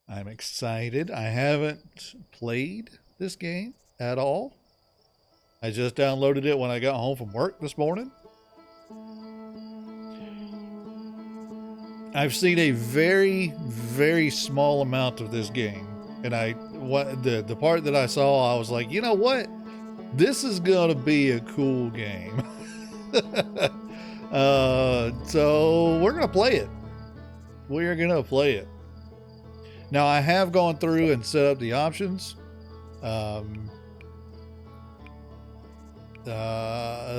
I'm excited. I haven't played this game at all. I just downloaded it when I got home from work this morning. I've seen a very, very small amount of this game. And the part that I saw, I was like, you know what? This is gonna be a cool game. So we're gonna play it. We are gonna play it. Now I have gone through and set up the options.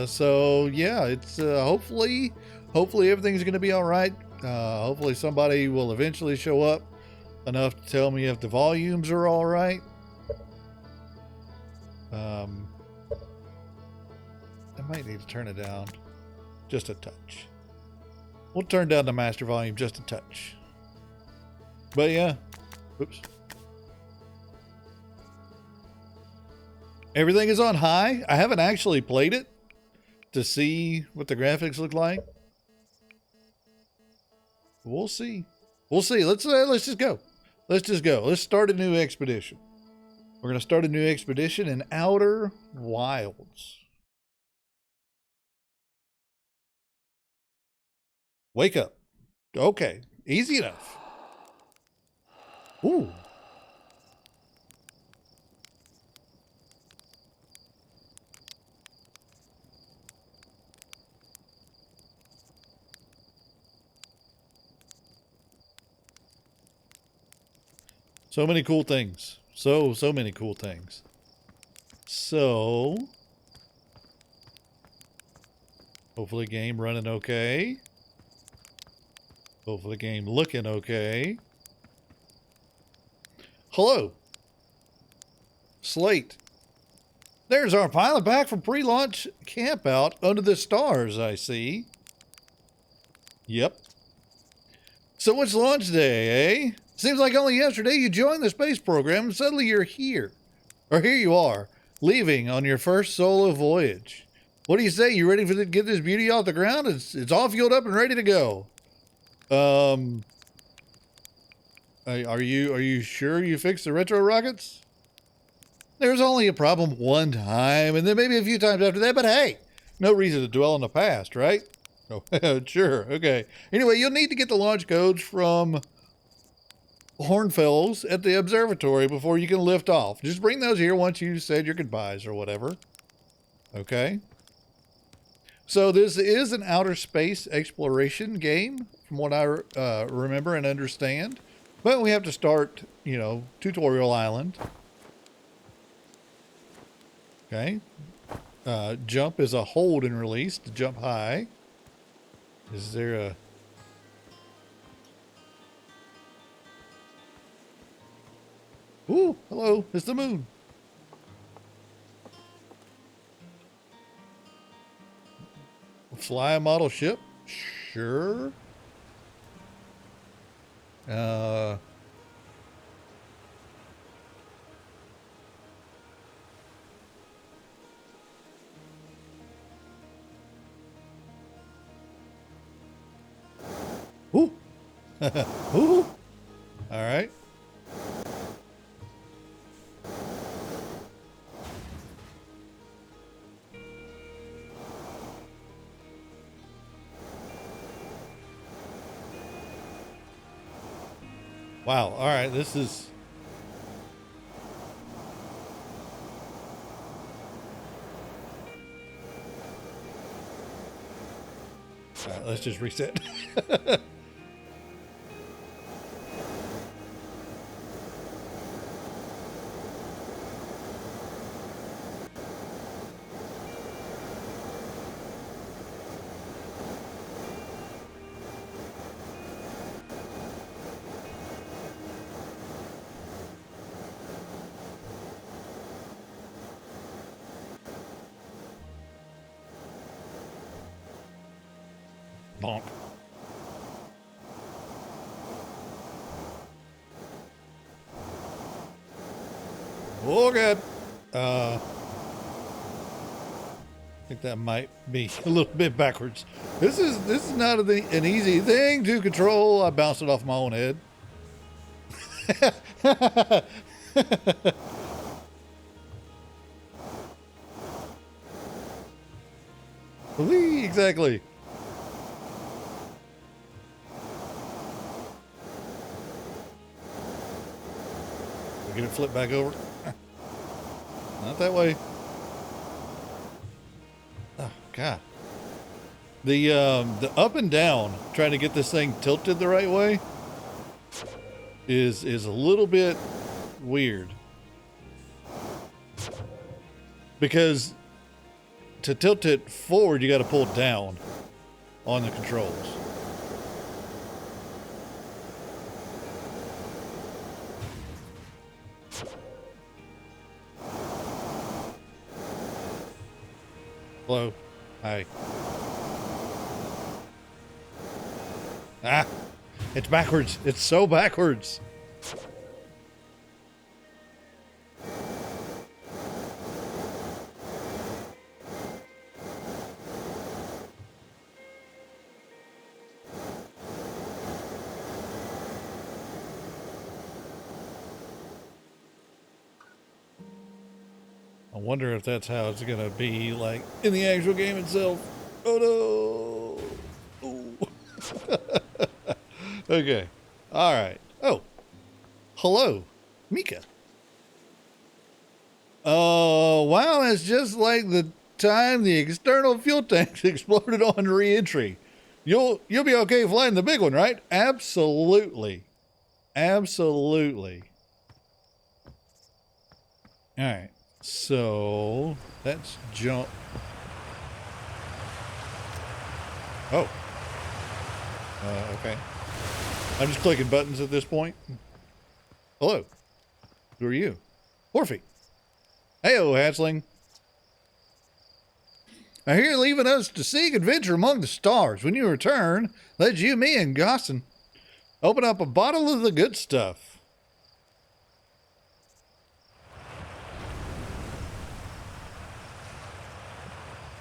So yeah, it's hopefully everything's gonna be all right. Hopefully somebody will eventually show up enough to tell me if the volumes are all right. I might need to turn it down just a touch. We'll turn down the master volume just a touch. But yeah, oops. Everything is on high. I haven't actually played it to see what the graphics look like. We'll see. We'll see. Let's just go. Let's just go. Let's start a new expedition. We're going to start a new expedition in Outer Wilds. Wake up. Okay. Easy enough. Ooh. So many cool things. So many cool things. So hopefully game running okay. Hopefully game looking okay. Hello. Slate. There's our pilot back from pre-launch campout under the stars, I see. Yep. So it's launch day, eh? Seems like only yesterday you joined the space program and suddenly you're here. Or here you are, leaving on your first solo voyage. What do you say? You ready to get this beauty off the ground? It's all fueled up and ready to go. Are you sure you fixed the retro rockets? There's only a problem one time, and then maybe a few times after that, but hey, no reason to dwell on the past, right? Oh, sure, okay. Anyway, you'll need to get the launch codes from Hornfells at the observatory before you can lift off. Just bring those here once you've said your goodbyes or whatever. Okay. So this is an outer space exploration game, from what I remember and understand. But we have to start, Tutorial Island. Okay. Jump is a hold and release to jump high. Is there a... Ooh, hello, it's the moon. Fly a model ship? Sure. Ooh. Ooh. All right. Wow. All right. This is... All right, let's just reset. Bonk. Oh, good. I think that might be a little bit backwards. This is not an easy thing to control. I bounced it off my own head. Whee, exactly. We get it flipped back over. Not that way. Oh God. The up and down, trying to get this thing tilted the right way, is a little bit weird. Because to tilt it forward, you got to pull down on the controls. Hello. Hi. Ah, it's backwards. It's so backwards. I wonder if that's how it's gonna be like in the actual game itself. Oh no! Ooh. Okay. All right. Oh, hello, Mika. Oh, wow! It's just like the time the external fuel tanks exploded on re-entry. You'll be okay flying the big one, right? Absolutely, absolutely. All right. So that's jump. Oh. Okay. I'm just clicking buttons at this point. Hello. Who are you? Orphe. Heyo, Hatchling. I hear you're leaving us to seek adventure among the stars. When you return, let you, me, and Gossin open up a bottle of the good stuff.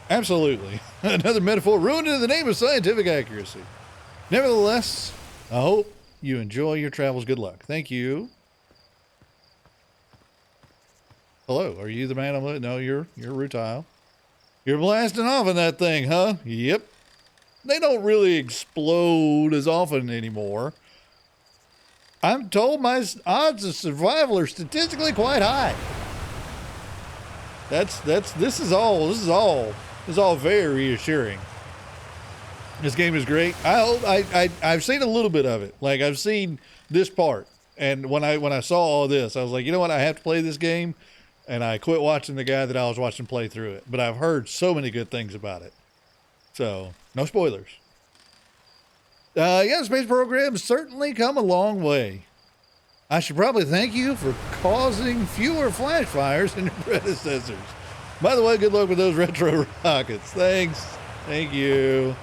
Absolutely. Another metaphor ruined in the name of scientific accuracy. Nevertheless, I hope you enjoy your travels. Good luck. Thank you. Hello, are you the man I'm looking? No, you're Rutile. You're blasting off in that thing, huh? Yep. They don't really explode as often anymore. I'm told my odds of survival are statistically quite high. This is all very reassuring. This game is great. I've seen a little bit of it. Like I've seen this part, and when I saw all this, I was like, you know what? I have to play this game, and I quit watching the guy that I was watching play through it. But I've heard so many good things about it, so no spoilers. Yeah, the space program has certainly come a long way. I should probably thank you for causing fewer flash fires than your predecessors. By the way, good luck with those retro rockets. Thanks. Thank you.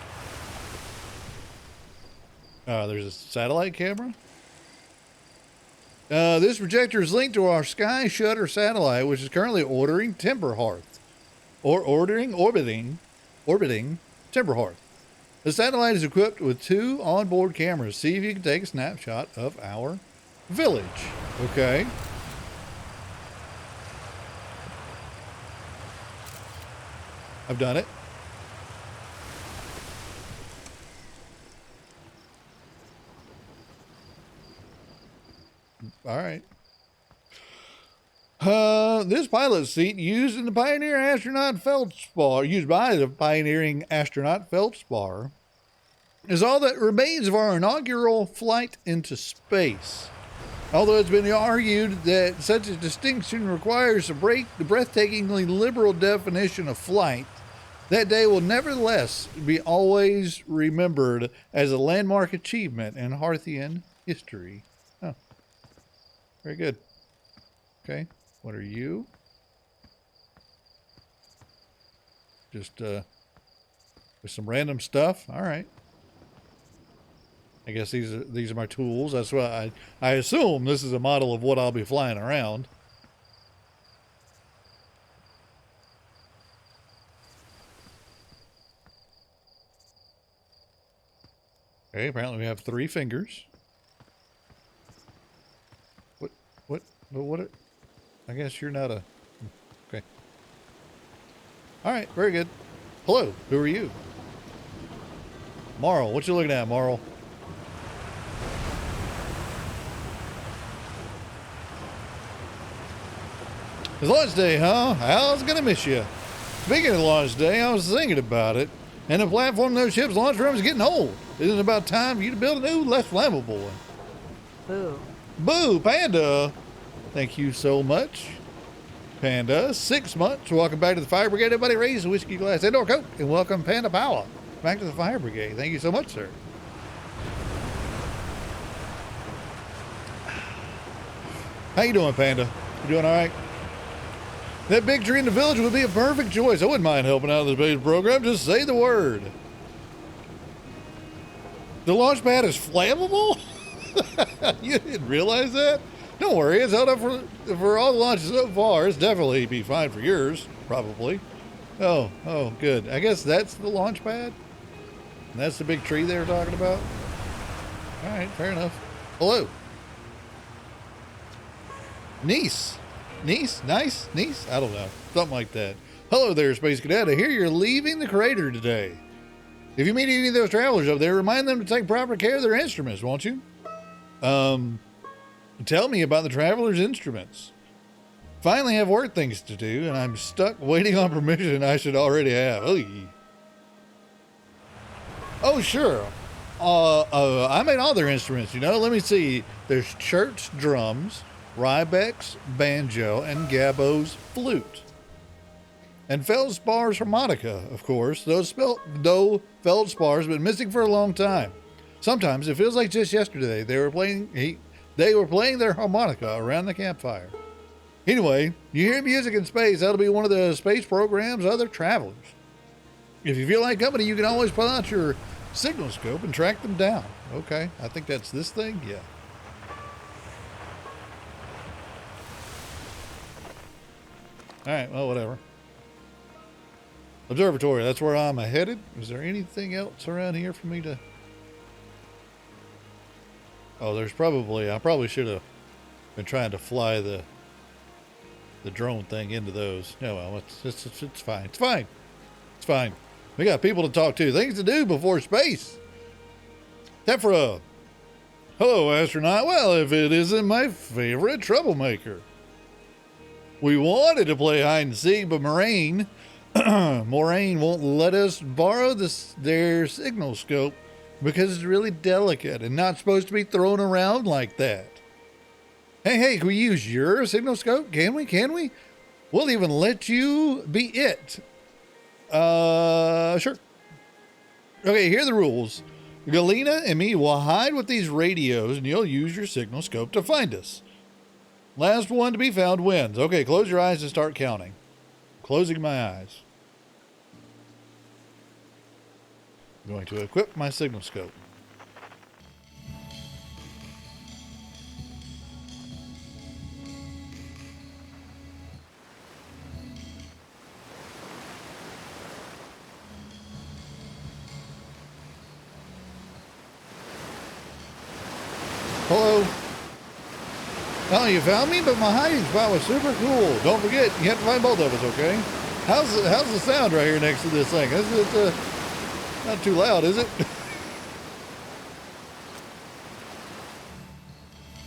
There's a satellite camera. This projector is linked to our Sky Shutter satellite, which is currently orbiting Timberhearth. Orbiting Timberhearth. The satellite is equipped with 2 onboard cameras. See if you can take a snapshot of our village. Okay. I've done it. All right. This pilot seat used by the pioneering astronaut Feldspar is all that remains of our inaugural flight into space. Although it's been argued that such a distinction requires to break the breathtakingly liberal definition of flight, that day will nevertheless be always remembered as a landmark achievement in Hearthian history. Oh, very good. Okay, what are you? Just some random stuff. All right. I guess these are my tools. That's what I assume this is a model of what I'll be flying around. Okay, apparently we have 3 fingers. But I guess you're not a... Okay. All right, very good. Hello, who are you? Marl, what you looking at, Marl? It's launch day, huh? I was gonna miss you. Speaking of launch day, I was thinking about it, and the platform those ships launch from is getting old. Isn't it about time for you to build a new, less flammable one? Boo. Boo, Panda! Thank you so much, Panda. 6 months. Welcome back to the Fire Brigade. Everybody raise a whiskey glass and or Coke, and welcome Panda Power back to the Fire Brigade. Thank you so much, sir. How you doing, Panda? You doing all right? That big tree in the village would be a perfect choice. I wouldn't mind helping out in the space program. Just say the word. The launch pad is flammable? You didn't realize that? Don't worry, it's held up for all the launches so far. It's definitely be fine for yours, probably. Oh, good. I guess that's the launch pad? And that's the big tree they were talking about? All right, fair enough. Hello. Niece? Nice? I don't know. Something like that. Hello there, Space Cadet. I hear you're leaving the crater today. If you meet any of those travelers up there, remind them to take proper care of their instruments, won't you? Tell me about the travelers' instruments. Finally have work things to do, and I'm stuck waiting on permission I should already have. Oh, sure. I made all their instruments, you know. Let me see. There's church drums, Rybeck's banjo, and Gabbo's flute. And Feldspar's harmonica, of course. Though Feldspar's been missing for a long time. Sometimes it feels like just yesterday they were playing their harmonica around the campfire. Anyway, you hear music in space, that'll be one of the space program's other travelers. If you feel like company, you can always pull out your signal scope and track them down. Okay, I think that's this thing, yeah. All right, well, whatever. Observatory, that's where I'm headed. Is there anything else around here for me to... Oh, I probably should have been trying to fly the drone thing into those. No, well, it's fine. It's fine. We got people to talk to, things to do before space. Tefra. Hello, astronaut. Well, if it isn't my favorite troublemaker. We wanted to play hide and seek, but Moraine won't let us borrow their signal scope because it's really delicate and not supposed to be thrown around like that. Hey, can we use your signal scope? Can we? We'll even let you be it. Sure. Okay, here are the rules. Galena and me will hide with these radios and you'll use your signal scope to find us. Last one to be found wins. Okay, close your eyes and start counting. Closing my eyes. I'm going to equip my signal scope. Hello. Oh, you found me, but my hiding spot was super cool. Don't forget, you have to find both of us, okay? How's the sound right here next to this thing? Is it not too loud, is it?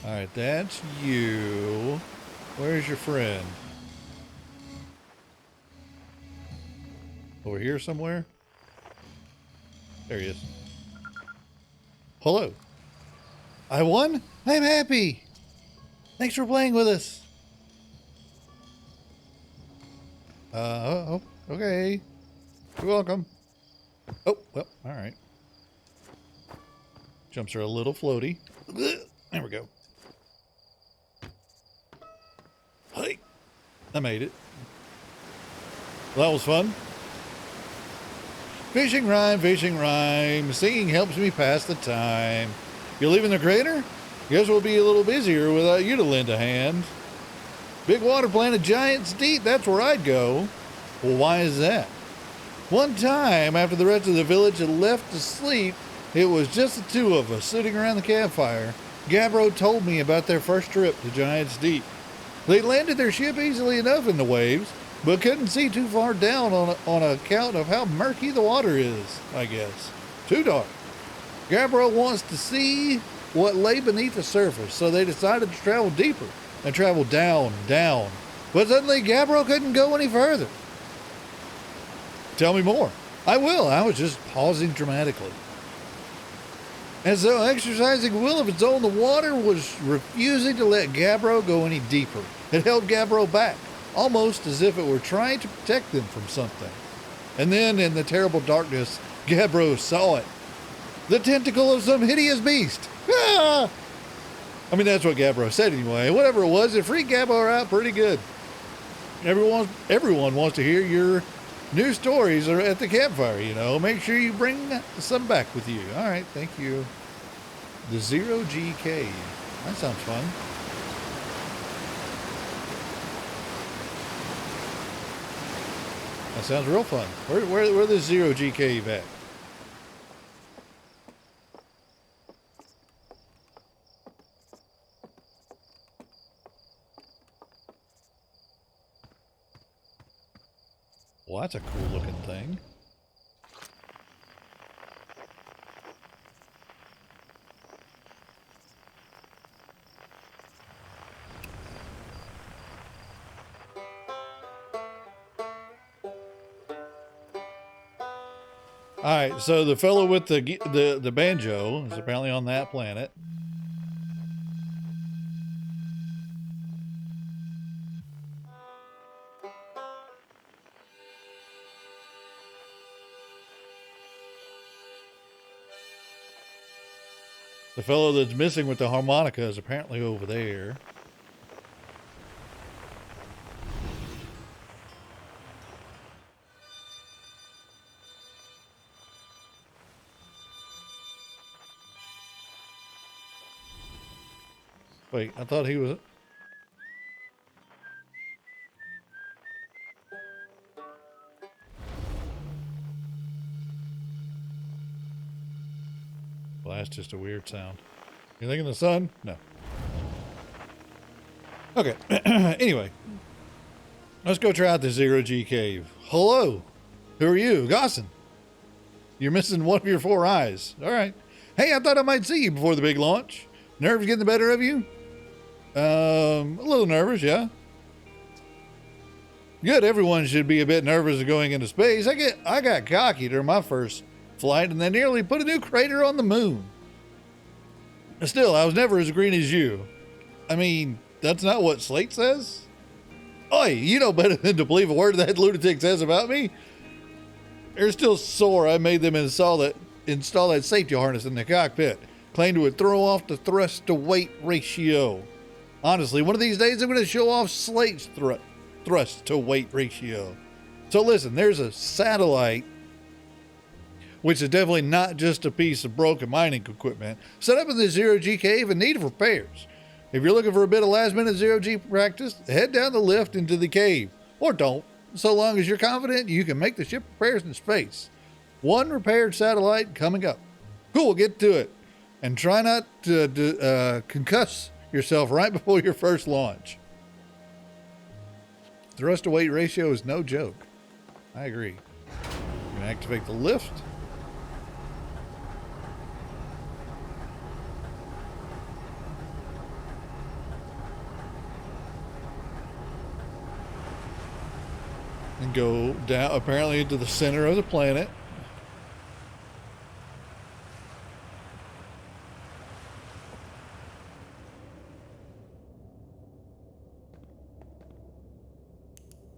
All right, that's you. Where's your friend? Over here somewhere? There he is. Hello. I won? I'm happy. Thanks for playing with us. Okay. You're welcome. Oh, well, all right. Jumps are a little floaty. There we go. Hey, I made it. Well, that was fun. Fishing rhyme. Singing helps me pass the time. You're leaving the crater? Guess we'll be a little busier without you to lend a hand. Big water planet Giants Deep, that's where I'd go. Well, why is that? One time, after the rest of the village had left to sleep, it was just the two of us sitting around the campfire. Gabbro told me about their first trip to Giants Deep. They landed their ship easily enough in the waves, but couldn't see too far down on account of how murky the water is, I guess. Too dark. Gabbro wants to see what lay beneath the surface, so they decided to travel deeper and travel down. But suddenly Gabbro couldn't go any further. Tell me more. I will. I was just pausing dramatically. And so, exercising will of its own, the water was refusing to let Gabbro go any deeper. It held Gabbro back, almost as if it were trying to protect them from something. And then, in the terrible darkness, Gabbro saw it. The tentacle of some hideous beast. Ah! I mean, that's what Gabbro said anyway. Whatever it was, it freaked Gabbro out pretty good. Everyone wants to hear your new stories at the campfire, you know. Make sure you bring some back with you. All right, thank you. The Zero G Cave. That sounds fun. That sounds real fun. Where the Zero G Cave at? Well, that's a cool looking thing. All right, so the fellow with the banjo is apparently on that planet. The fellow that's missing with the harmonica is apparently over there. Wait, I thought he was... Well, that's just a weird sound. You thinking the sun? No. Okay. Anyway. Let's go try out the Zero G Cave. Hello. Who are you? Gossin. You're missing one of your 4 eyes. All right. Hey, I thought I might see you before the big launch. Nerves getting the better of you? A little nervous, yeah. Good. Everyone should be a bit nervous of going into space. I got cocky during my first flight, and they nearly put a new crater on the moon. Still, I was never as green as you. I mean, that's not what Slate says. Oi, you know better than to believe a word that lunatic says about me. They're still sore I made them install that safety harness in the cockpit. Claimed it would throw off the thrust to weight ratio. Honestly, one of these days I'm going to show off Slate's thrust to weight ratio. So listen, there's a satellite, which is definitely not just a piece of broken mining equipment, set up in the Zero G Cave in need of repairs. If you're looking for a bit of last minute Zero G practice, head down the lift into the cave. Or don't, so long as you're confident you can make the ship repairs in space. One repaired satellite coming up. Cool, get to it. And try not to concuss yourself right before your first launch. Thrust to weight ratio is no joke. I agree. I'm going to activate the lift. And go down, apparently, into the center of the planet.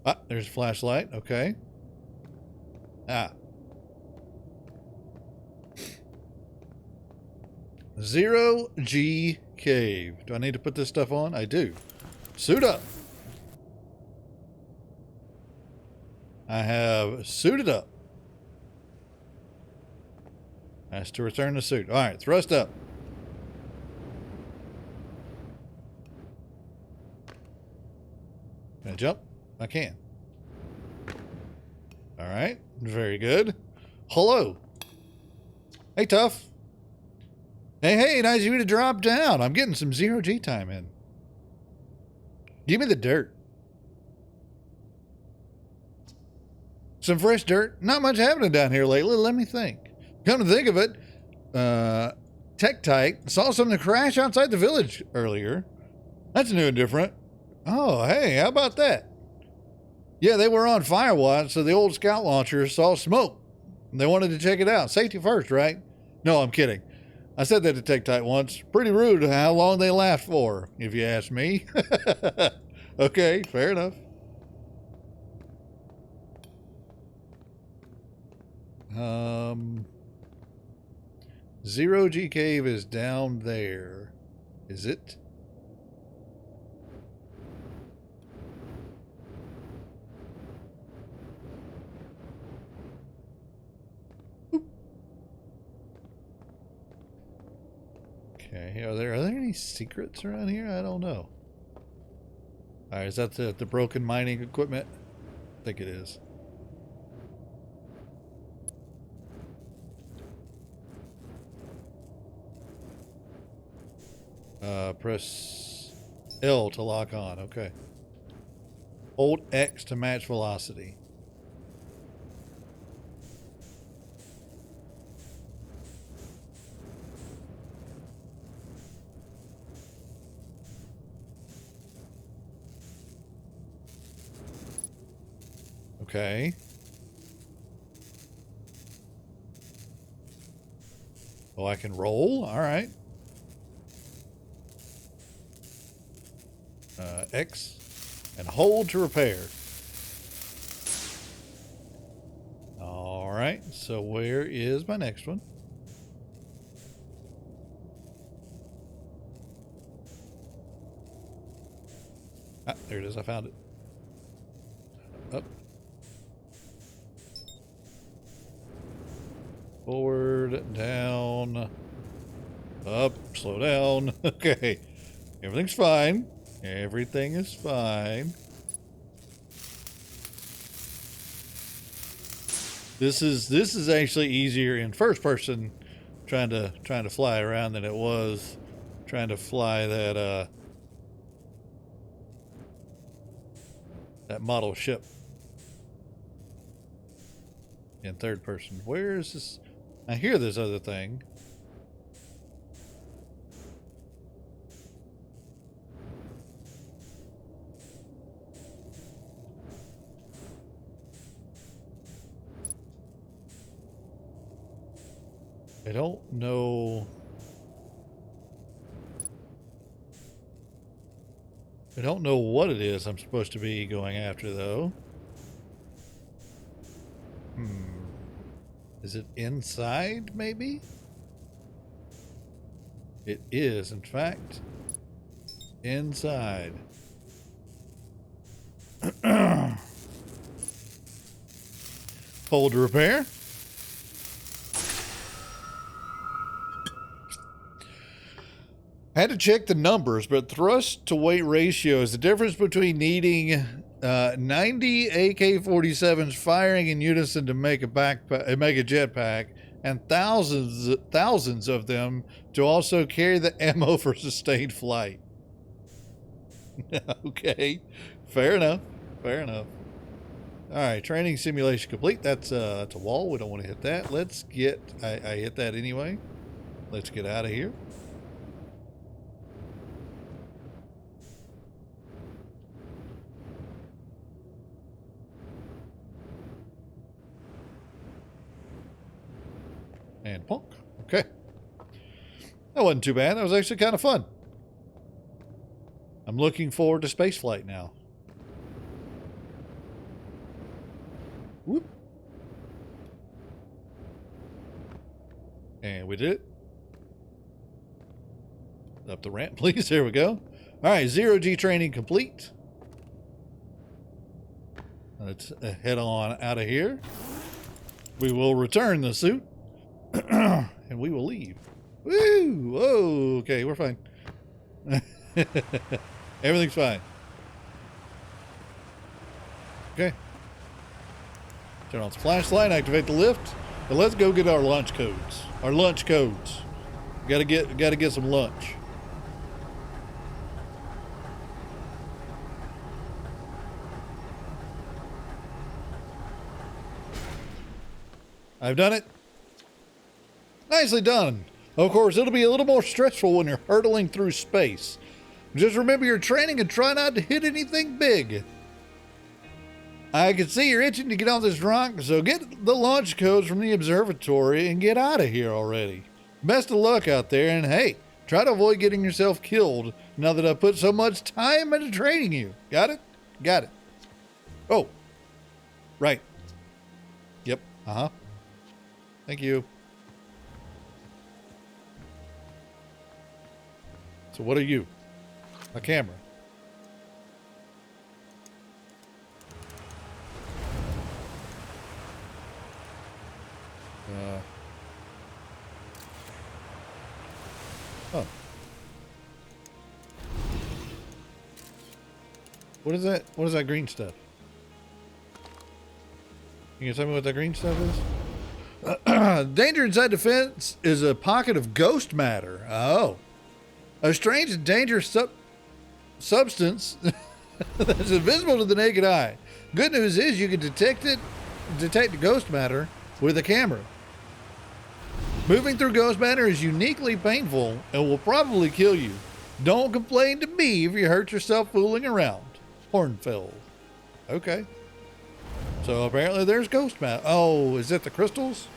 Ah, there's a flashlight. Okay. Ah. Zero G Cave. Do I need to put this stuff on? I do. Suit up. I have suited up. That's to return the suit. All right, thrust up. Can I jump? I can. All right, very good. Hello. Hey, Tough. Hey, nice of you to drop down. I'm getting some Zero G time in. Give me the dirt. Some fresh dirt. Not much happening down here lately. Let me think. Come to think of it, Tektite saw something crash outside the village earlier. That's new and different. Oh, hey, how about that? Yeah, they were on Firewatch, so the old scout launcher saw smoke. They wanted to check it out. Safety first, right? No, I'm kidding. I said that to Tektite once. Pretty rude how long they last for, if you ask me. Okay, fair enough. Zero G Cave is down there. Is it? Okay, are there any secrets around here? I don't know. Alright, is that the broken mining equipment? I think it is. Press L to lock on. Okay. Hold X to match velocity. Okay. Oh, I can roll? All right. X and hold to repair. All right. So where is my next one? Ah, there it is. I found it. Up. Forward, down, up, slow down. Okay. Everything's fine. Everything is fine. This is actually easier in first person trying to fly around than it was trying to fly that that model ship in third person. Where is this? I hear this other thing. I don't know. I don't know what it is I'm supposed to be going after, though. Is it inside, maybe? It is, in fact, inside. Hold to repair. I had to check the numbers, but thrust to weight ratio is the difference between needing 90 AK-47s firing in unison to make a jetpack, and thousands of them to also carry the ammo for sustained flight. Okay, fair enough. Fair enough. All right, training simulation complete. That's a wall. We don't want to hit that. Let's get. I hit that anyway. Let's get out of here. And punk. Okay. That wasn't too bad. That was actually kind of fun. I'm looking forward to spaceflight now. Whoop. And we did it. Up the ramp, please. There we go. All right, zero-G training complete. Let's head on out of here. We will return the suit. And we will leave. Woo! Whoa! Okay, we're fine. Everything's fine. Okay. Turn on the flashlight, activate the lift, and let's go get our lunch codes. Our lunch codes. Gotta get some lunch. I've done it. Nicely done. Of course, it'll be a little more stressful when you're hurtling through space. Just remember your training and try not to hit anything big. I can see you're itching to get off this rock, so get the launch codes from the observatory and get out of here already. Best of luck out there, and hey, try to avoid getting yourself killed now that I've put so much time into training you. Got it? Got it. Oh, right. Yep, Thank you. So what are you? A camera. Oh. What is that? What is that green stuff? You can tell me what that green stuff is? Danger inside the fence is a pocket of ghost matter. Oh. A strange and dangerous substance that's invisible to the naked eye. Good news is you can detect the ghost matter with a camera. Moving through ghost matter is uniquely painful and will probably kill you. Don't complain to me if you hurt yourself fooling around. Hornfeld. Okay. So apparently there's ghost matter. Oh, is it the crystals?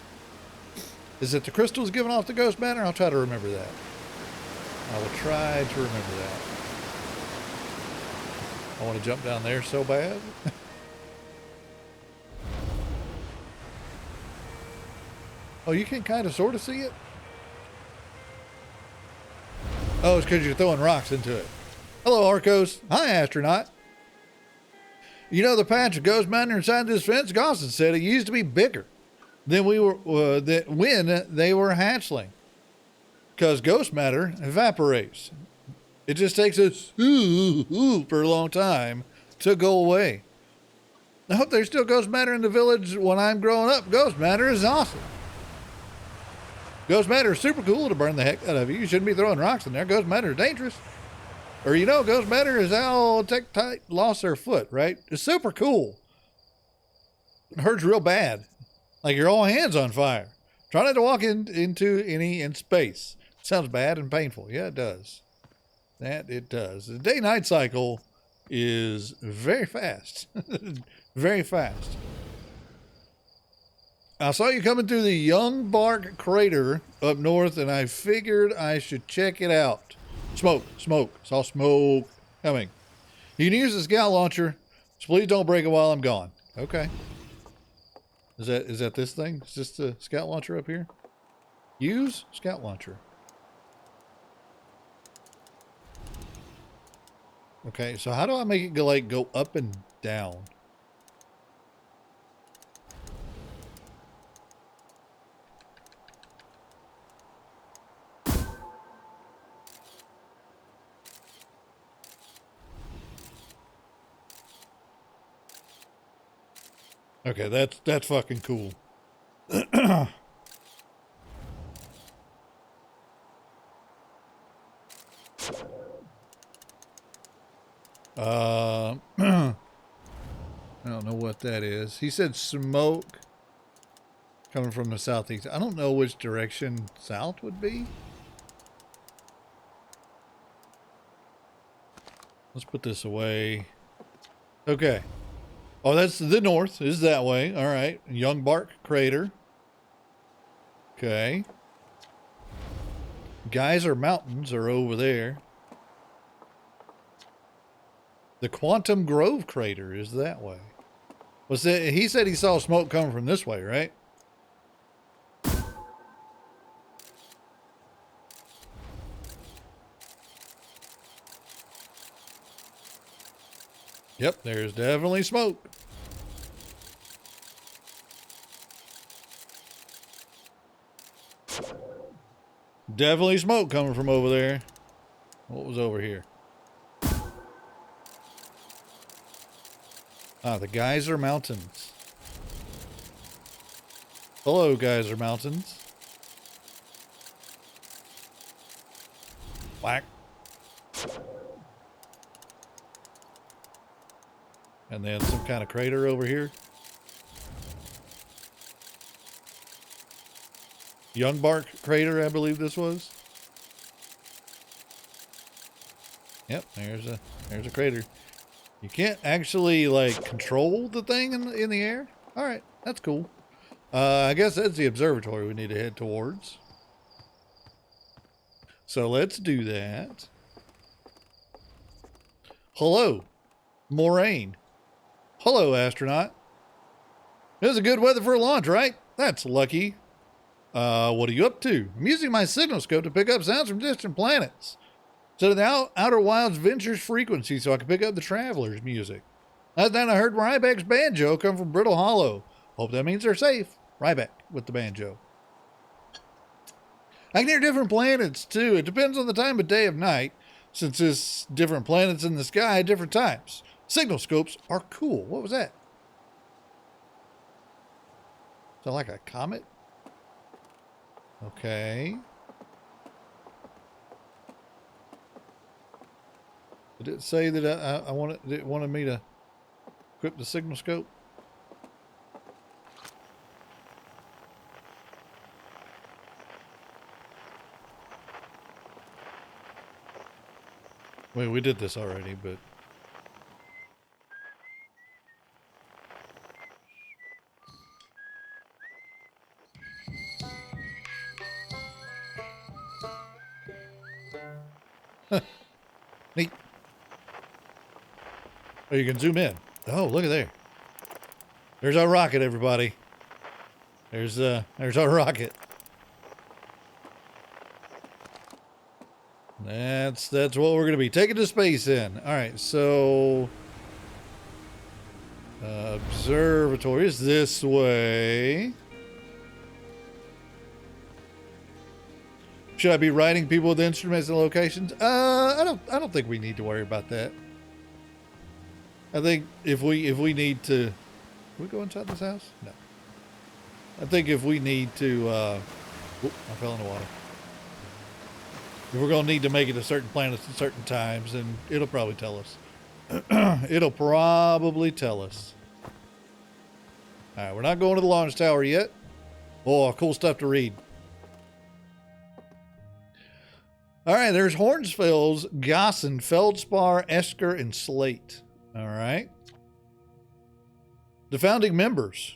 Is it the crystals giving off the ghost matter? I'll try to remember that. I will try to remember that. I want to jump down there so bad. Oh, you can kind of sort of see it? Oh, it's because you're throwing rocks into it. Hello, Arcos. Hi, astronaut. You know, the patch of ghost matter inside this fence, Gosson said it used to be bigger than when they were hatchling. Because ghost matter evaporates. It just takes a for a long time to go away. I hope there's still ghost matter in the village when I'm growing up. Ghost matter is awesome. Ghost matter is super cool to burn the heck out of you. You shouldn't be throwing rocks in there. Ghost matter is dangerous. Or, you know, ghost matter is how Tektite lost their foot, right? It's super cool. It hurts real bad. Like your whole hand's on fire. Try not to walk into any in space. Sounds bad and painful. Yeah, it does. That it does. The day-night cycle is very fast. Very fast. I saw you coming through the Young Bark crater up north, and I figured I should check it out. Smoke, smoke. Saw smoke coming. You can use the scout launcher, so please don't break it while I'm gone. Okay. Is that this thing? Is this the scout launcher up here? Use scout launcher. Okay, so how do I make it go up and down? Okay, that's fucking cool. I don't know what that is. He said smoke coming from the southeast. I don't know which direction south would be. Let's put this away. Okay. Oh, that's the north, is that way. All right. Young Bark Crater. Okay. Geyser Mountains are over there. The Quantum Grove Crater is that way. He said he saw smoke coming from this way, right? Yep, there's definitely smoke. Definitely smoke coming from over there. What was over here? Ah, the Geyser Mountains. Hello, Geyser Mountains. Whack. And then some kind of crater over here. Youngbark crater, I believe this was. Yep, there's a crater. You can't actually like control the thing in the air. All right, that's cool. I guess that's the observatory we need to head towards. So let's do that. Hello, Moraine. Hello, astronaut. It was a good weather for a launch, right? That's lucky. What are you up to? I'm using my signal scope to pick up sounds from distant planets. So the Outer Wilds Ventures frequency so I can pick up the Traveler's music. Last night I heard Ryback's banjo come from Brittle Hollow. Hope that means they're safe. Ryback with the banjo. I can hear different planets too. It depends on the time of day of night, since there's different planets in the sky at different times. Signal scopes are cool. What was that? Sound like a comet? Okay. Did it say that it wanted me to equip the signal scope? Wait, we did this already, but... Neat. Oh, you can zoom in. Oh, look at there. There's our rocket, everybody. There's our rocket. That's what we're gonna be taking to space in. All right, so observatory is this way. Should I be writing people with instruments and locations? I don't think we need to worry about that. I think if we need to, can we go inside this house? No. I think if we need to, I fell in the water. If we're gonna need to make it to certain planets at certain times, then it'll probably tell us. It'll probably tell us. All right, we're not going to the launch tower yet. Oh, cool stuff to read. All right, there's Hornsfels, Gossen, Feldspar, Esker, and Slate. All right. The founding members.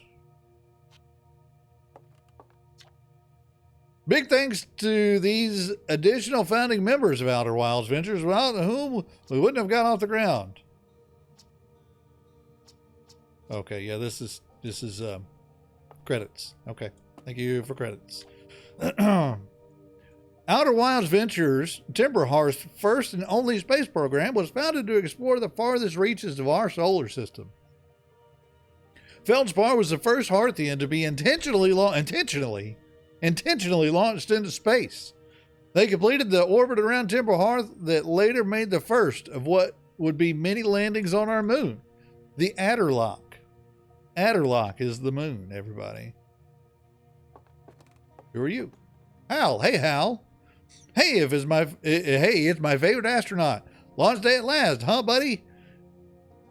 Big thanks to these additional founding members of Outer Wilds Ventures, without whom we wouldn't have got off the ground. Okay, yeah, this is credits. Okay, thank you for credits. Outer Wilds Ventures, Timberhearth's first and only space program, was founded to explore the farthest reaches of our solar system. Feldspar was the first Hearthian to be intentionally launched into space. They completed the orbit around Timberhearth that later made the first of what would be many landings on our moon, the Adderlock. Adderlock is the moon, everybody. Who are you? Hal. Hey, Hal. Hey, it's my favorite astronaut. Launch day at last, huh, buddy?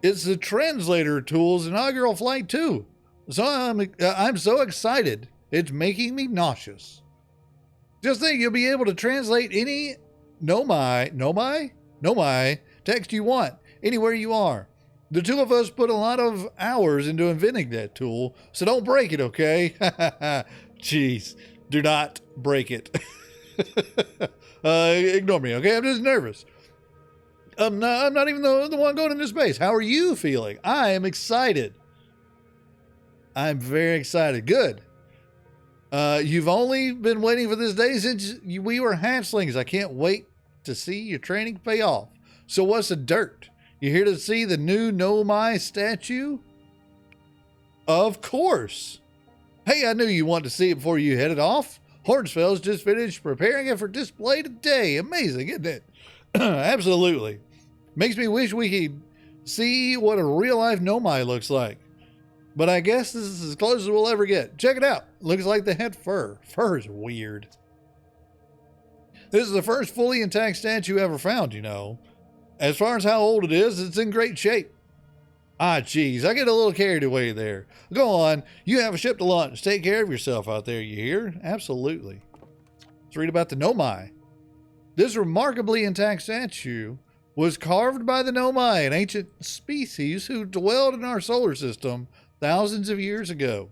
It's the translator tool's inaugural flight too. So I'm so excited. It's making me nauseous. Just think you'll be able to translate any nomai text you want anywhere you are. The two of us put a lot of hours into inventing that tool, so don't break it, okay? Jeez, do not break it. Ignore me, okay? I'm just nervous. I'm not even the one going into space. How are you feeling? I am excited. I'm very excited. Good. You've only been waiting for this day since we were hatchlings. I can't wait to see your training pay off. So what's the dirt? You here to see the new Nomai statue? Of course. Hey, I knew you wanted to see it before you headed off. Hornsfels just finished preparing it for display today. Amazing, isn't it? Absolutely. Makes me wish we could see what a real-life Nomai looks like. But I guess this is as close as we'll ever get. Check it out. Looks like they had fur. Fur is weird. This is the first fully intact statue ever found, you know. As far as how old it is, it's in great shape. Ah, geez, I get a little carried away there. Go on. You have a ship to launch. Take care of yourself out there, you hear? Absolutely. Let's read about the Nomai. This remarkably intact statue was carved by the Nomai, an ancient species who dwelled in our solar system thousands of years ago.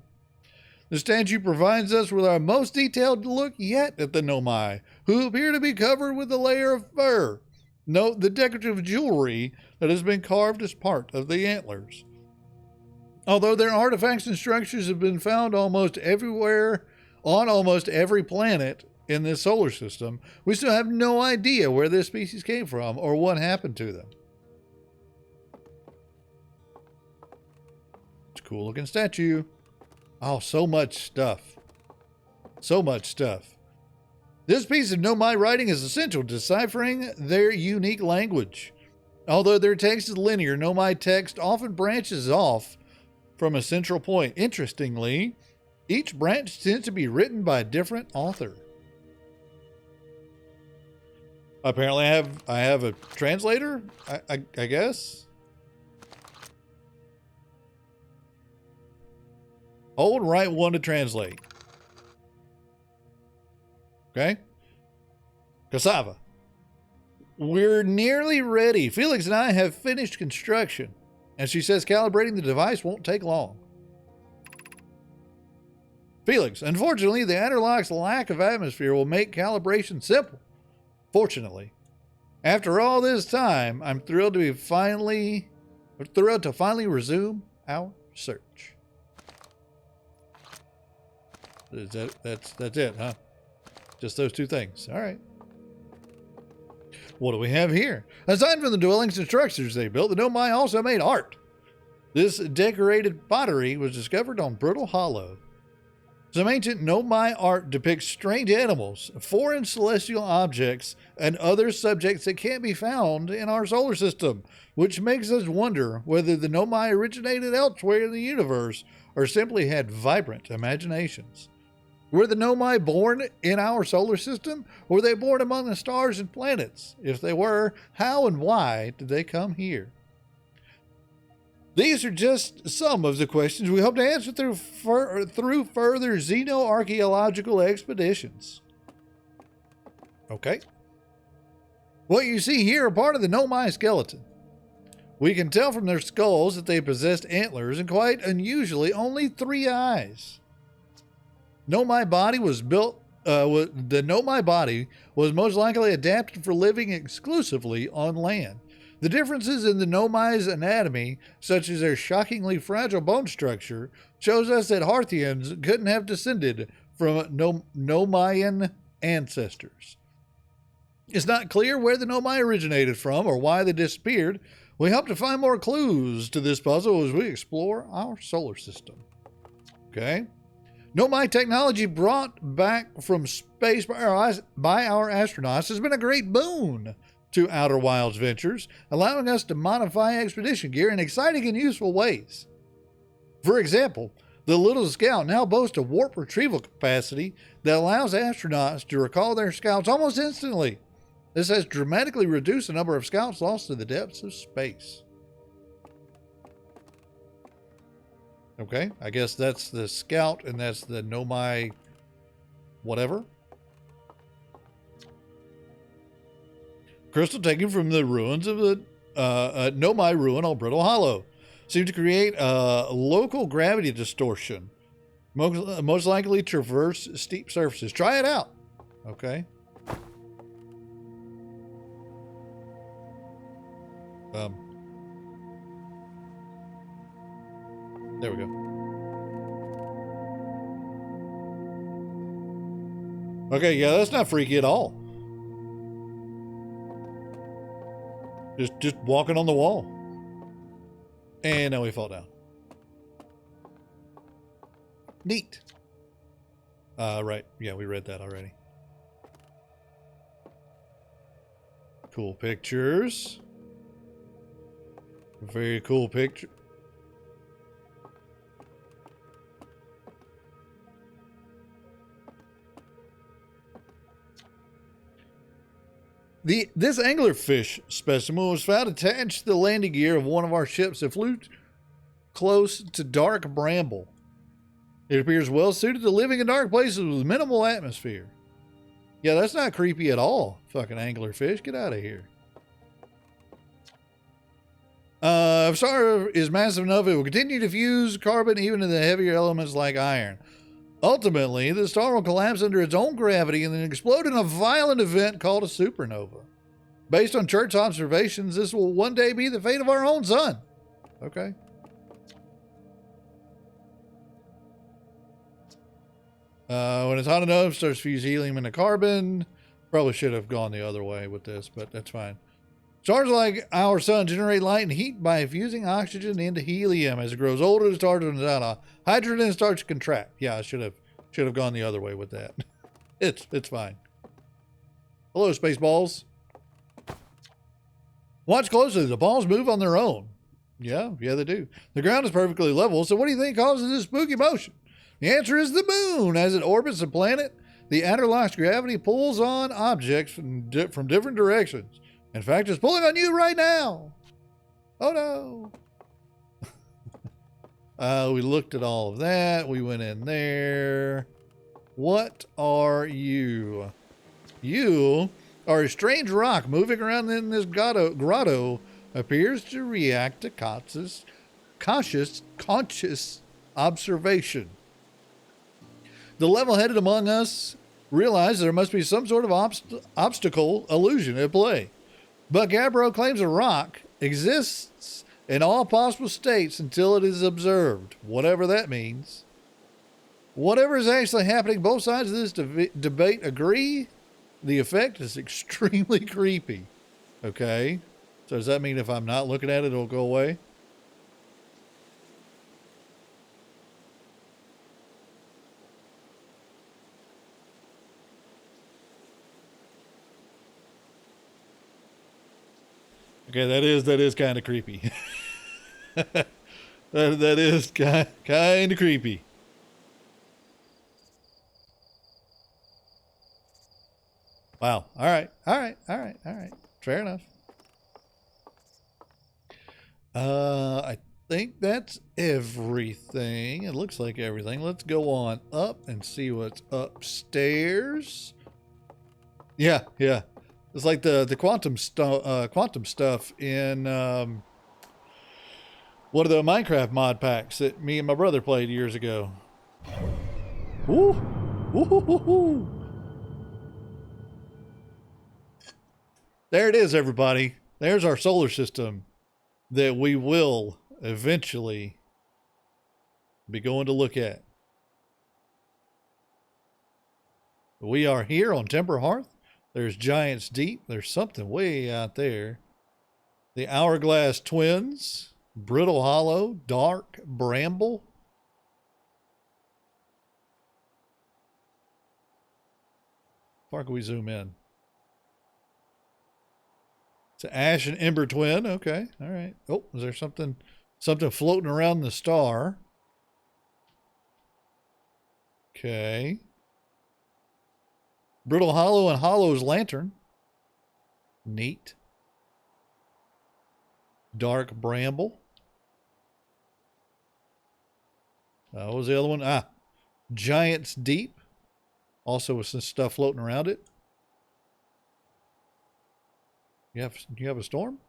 The statue provides us with our most detailed look yet at the Nomai, who appear to be covered with a layer of fur. Note the decorative jewelry that has been carved as part of the antlers. Although their artifacts and structures have been found almost everywhere on almost every planet in this solar system, we still have no idea where this species came from or what happened to them. It's a cool looking statue. Oh, so much stuff. So much stuff. This piece of Nomai writing is essential to deciphering their unique language. Although their text is linear, Nomai text often branches off from a central point. Interestingly, each branch tends to be written by a different author. Apparently I have a translator, I guess. Hold right one to translate. Okay. Cassava. We're nearly ready. Felix and I have finished construction. And she says calibrating the device won't take long. Felix, unfortunately, the Adderlock's lack of atmosphere will make calibration simple. Fortunately. After all this time, I'm thrilled to finally resume our search. That's it, huh? Just those two things. All right. What do we have here? Aside from the dwellings and structures they built, the Nomai also made art. This decorated pottery was discovered on Brittle Hollow. Some ancient Nomai art depicts strange animals, foreign celestial objects, and other subjects that can't be found in our solar system, which makes us wonder whether the Nomai originated elsewhere in the universe or simply had vibrant imaginations. Were the Nomai born in our solar system, or were they born among the stars and planets? If they were, how and why did they come here? These are just some of the questions we hope to answer through further xenoarchaeological expeditions. Okay. What you see here are part of the Nomai skeleton. We can tell from their skulls that they possessed antlers and quite unusually only 3 eyes. The Nomai body was most likely adapted for living exclusively on land. The differences in the Nomai's anatomy, such as their shockingly fragile bone structure, shows us that Harthians couldn't have descended from Nomaian ancestors. It's not clear where the Nomai originated from or why they disappeared. We hope to find more clues to this puzzle as we explore our solar system. Okay. Nomai technology brought back from space by our astronauts has been a great boon to Outer Wilds ventures, allowing us to modify expedition gear in exciting and useful ways. For example, the Little Scout now boasts a warp retrieval capacity that allows astronauts to recall their scouts almost instantly. This has dramatically reduced the number of scouts lost to the depths of space. Okay, I guess that's the Scout and that's the Nomai whatever. Crystal taken from the ruins of the Nomai ruin on Brittle Hollow. Seem to create a local gravity distortion. Most likely traverse steep surfaces. Try it out. Okay. There we go. Okay, yeah, that's not freaky at all. Just walking on the wall. And now we fall down. Neat. Right. Yeah, we read that already. Cool pictures. Very cool picture. This anglerfish specimen was found attached to the landing gear of one of our ships that flew close to dark bramble. It appears well suited to living in dark places with minimal atmosphere. Yeah, that's not creepy at all. Fucking anglerfish, get out of here. If star is massive enough, it will continue to fuse carbon even in the heavier elements like iron. Ultimately, the star will collapse under its own gravity and then explode in a violent event called a supernova. Based on church observations, this will one day be the fate of our own sun. Okay. When it's hot enough, it starts to fuse helium into carbon. Probably should have gone the other way with this, but that's fine. Stars like our sun generate light and heat by fusing oxygen into helium. As it grows older, the star turns out hydrogen and starts to contract. Yeah, I should have gone the other way with that. It's fine. Hello, space balls. Watch closely. The balls move on their own. Yeah, they do. The ground is perfectly level, so what do you think causes this spooky motion? The answer is the moon. As it orbits the planet, the Adderlock's gravity pulls on objects from different directions. In fact, it's pulling on you right now. Oh no. We looked at all of that. We went in there. What are you? You are a strange rock moving around in this grotto appears to react to conscious observation. The level-headed among us realize there must be some sort of obstacle illusion at play. But Gabbro claims a rock exists in all possible states until it is observed, whatever that means. Whatever is actually happening, both sides of this debate agree the effect is extremely creepy. Okay, so does that mean if I'm not looking at it, it'll go away? Okay, that is kind of creepy. that is kind of creepy. Wow. All right. Fair enough. I think that's everything. It looks like everything. Let's go on up and see what's upstairs. Yeah. It's like the quantum stuff in one of the Minecraft mod packs that me and my brother played years ago. Woo! Woo-hoo-hoo-hoo. There it is, everybody. There's our solar system that we will eventually be going to look at. We are here on Timber Hearth. There's Giants Deep. There's something way out there. The Hourglass Twins. Brittle Hollow. Dark Bramble. How far can we zoom in? It's an Ash and Ember Twin. Okay. All right. Oh, is there something floating around the star? Okay. Brittle Hollow and Hollow's Lantern. Neat. Dark Bramble. What was the other one? Giants Deep. Also with some stuff floating around it. You have a storm?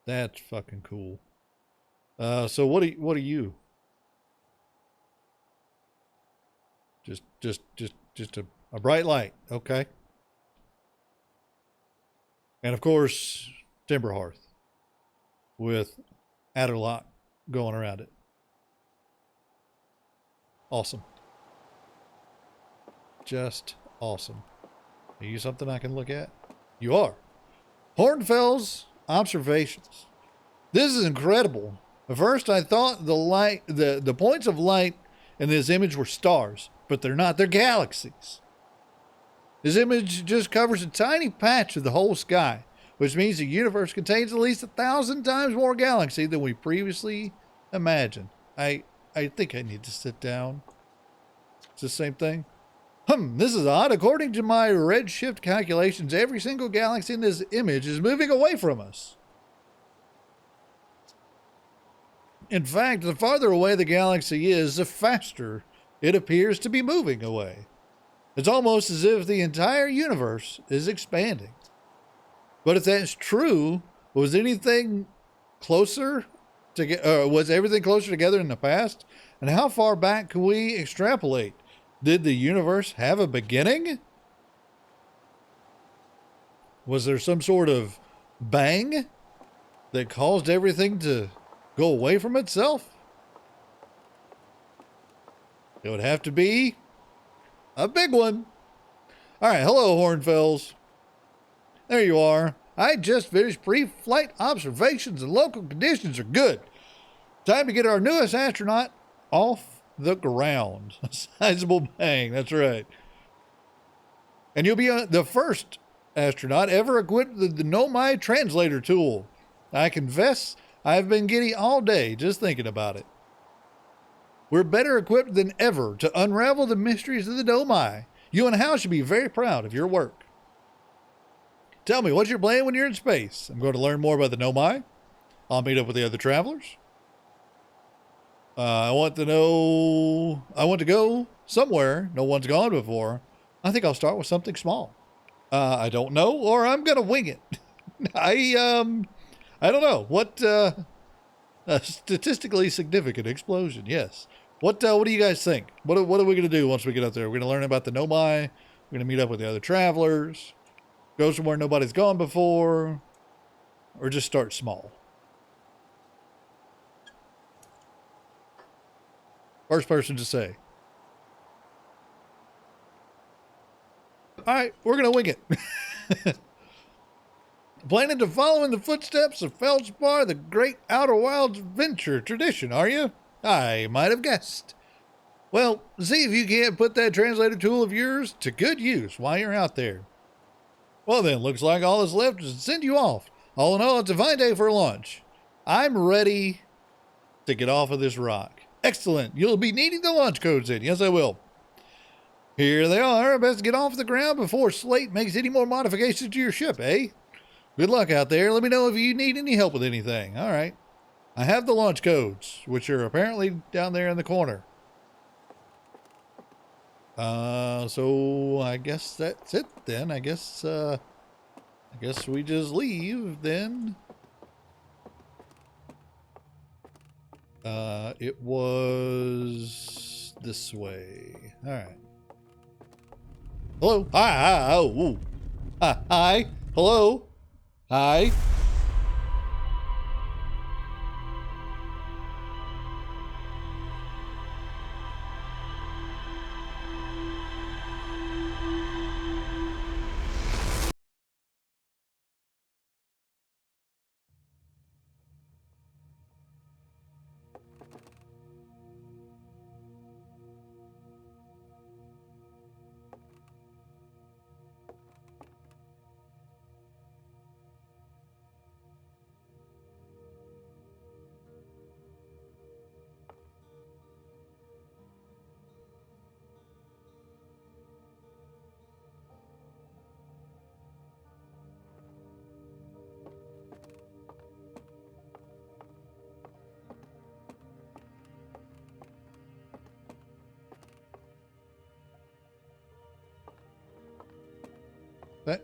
That's fucking cool. So what are you? Just a bright light, okay? And of course, Timber Hearth with Adderlock going around it. Awesome. Just awesome. Are you something I can look at? You are. Hornfels observations. This is incredible. At first I thought the points of light in this image were stars, but they're not. They're galaxies. This image just covers a tiny patch of the whole sky, which means the universe contains at least 1,000 times more galaxies than we previously imagined. I think I need to sit down. It's the same thing. This is odd. According to my redshift calculations, every single galaxy in this image is moving away from us. In fact, the farther away the galaxy is, the faster it appears to be moving away. It's almost as if the entire universe is expanding. But if that's true, was anything closer to was everything closer together in the past? And how far back can we extrapolate? Did the universe have a beginning? Was there some sort of bang that caused everything to go away from itself? It would have to be a big one. All right, hello, Hornfells. There you are. I just finished pre-flight observations and local conditions are good. Time to get our newest astronaut off the ground. A sizable bang, that's right. And you'll be the first astronaut ever equipped with the Nomai translator tool. I confess, I've been giddy all day just thinking about it. We're better equipped than ever to unravel the mysteries of the Nomai. You and Hal should be very proud of your work. Tell me, what's your plan when you're in space? I'm going to learn more about the Nomai. I'll meet up with the other travelers. I want to go somewhere no one's gone before. I think I'll start with something small. I don't know, or I'm going to wing it. I don't know. What, a statistically significant explosion, yes. What do you guys think? What are we going to do once we get up there? We're going to learn about the Nomai. We're going to meet up with the other travelers. Go somewhere nobody's gone before. Or just start small. First person to say. All right, we're going to wing it. Planning to follow in the footsteps of Feldspar, the great Outer Wilds adventure tradition, are you? I might have guessed. Well, see if you can't put that translator tool of yours to good use while you're out there. Well then, looks like all that's left is to send you off. All in all, it's a fine day for launch. I'm ready to get off of this rock. Excellent. You'll be needing the launch codes in. Yes, I will. Here they are. Best get off the ground before Slate makes any more modifications to your ship, eh? Good luck out there. Let me know if you need any help with anything. All right. I have the launch codes, which are apparently down there in the corner. So I guess that's it then. I guess we just leave then. It was this way. All right. Hello. Hi. Oh, ooh. Hi. Hello. Hi.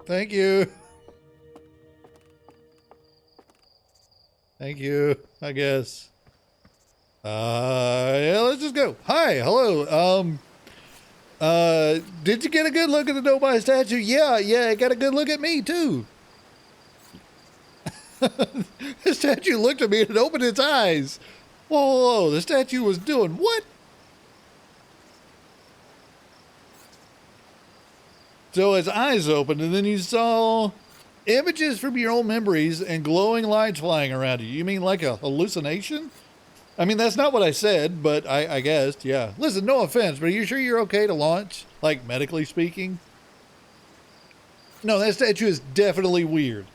Thank you. Thank you, I guess. Yeah, let's just go. Hi, hello. Did you get a good look at the Nomai statue? Yeah, I got a good look at me too. The statue looked at me and it opened its eyes. Whoa, the statue was doing what? So his eyes opened, and then you saw images from your own memories and glowing lights flying around you. You mean like a hallucination? I mean, that's not what I said, but I guessed, yeah. Listen, no offense, but are you sure you're okay to launch? Like, medically speaking? No, that statue is definitely weird.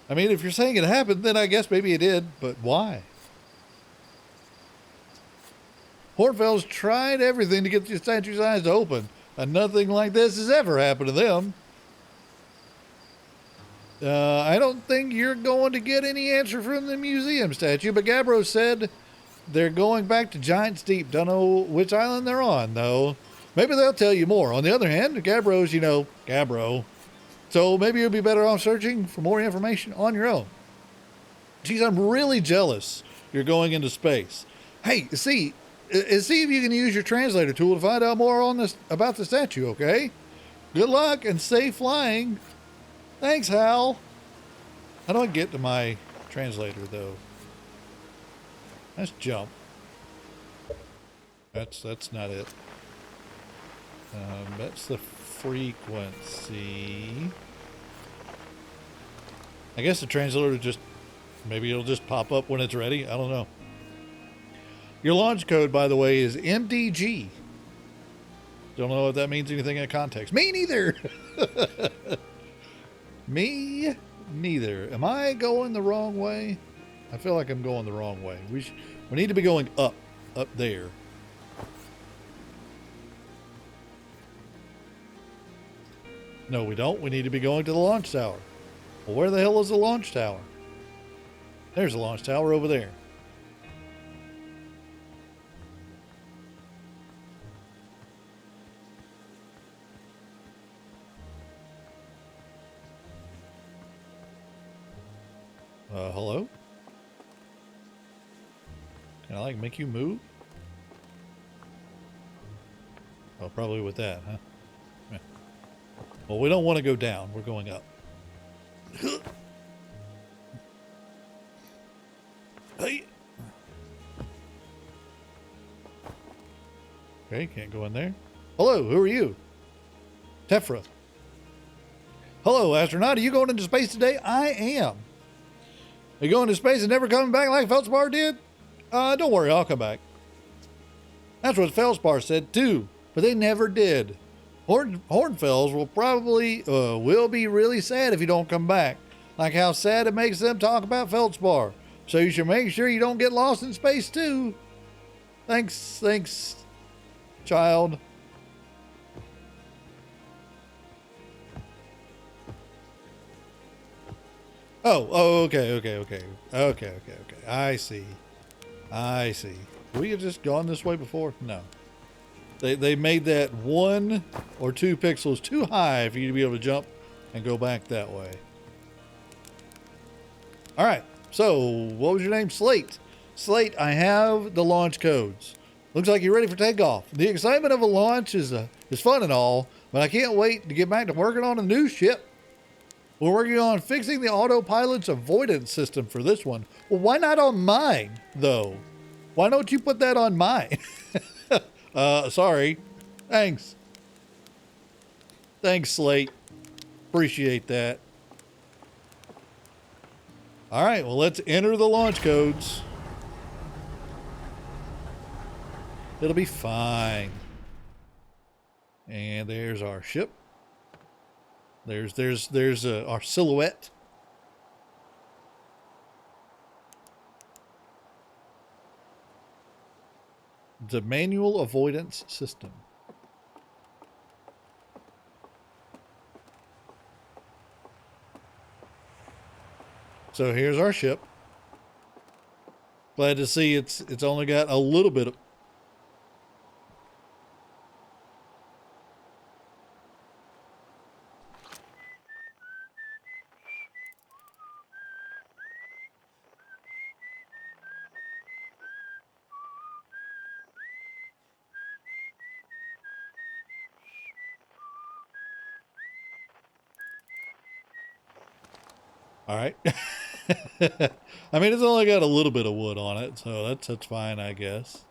I mean, if you're saying it happened, then I guess maybe it did, but why? Hornfels tried everything to get the statue's eyes to open. Nothing like this has ever happened to them. I don't think you're going to get any answer from the museum statue, but Gabbro said they're going back to Giant's Deep. Don't know which island they're on, though. Maybe they'll tell you more. On the other hand, Gabbro's, you know, Gabbro. So maybe you'll be better off searching for more information on your own. Geez, I'm really jealous you're going into space. Hey, see if you can use your translator tool to find out more on this about the statue, okay? Good luck and safe flying. Thanks, Hal. How do I get to my translator, though? Let's jump. That's not it. That's the frequency. I guess the translator just, maybe it'll just pop up when it's ready. I don't know. Your launch code, by the way, is MDG. Don't know if that means anything in context. Me neither. Me neither. Am I going the wrong way? I feel like I'm going the wrong way. We need to be going up there. No, we don't. We need to be going to the launch tower. Well, where the hell is the launch tower? There's the launch tower over there. Hello? Can I, like, make you move? Oh, probably with that, huh? Yeah. Well, we don't want to go down. We're going up. Hey! Okay, can't go in there. Hello, who are you? Tefra. Hello, astronaut. Are you going into space today? I am. Are you going to space and never coming back like Feldspar did? Don't worry, I'll come back. That's what Feldspar said too, but they never did. Hornfels will probably will be really sad if you don't come back, like how sad it makes them talk about Feldspar. So you should make sure you don't get lost in space too. Thanks, child. Oh, okay. I see. We have just gone this way before? No. They made that 1 or 2 pixels too high for you to be able to jump and go back that way. All right. So, what was your name? Slate. Slate, I have the launch codes. Looks like you're ready for takeoff. The excitement of a launch is fun and all, but I can't wait to get back to working on a new ship. We're working on fixing the autopilot's avoidance system for this one. Well, why not on mine, though? Why don't you put that on mine? Sorry. Thanks. Thanks, Slate. Appreciate that. All right, well, let's enter the launch codes. It'll be fine. And there's our ship. There's our silhouette. The manual avoidance system. So here's our ship. Glad to see it's only got a little bit of all right. I mean, it's only got a little bit of wood on it, so that's fine, I guess.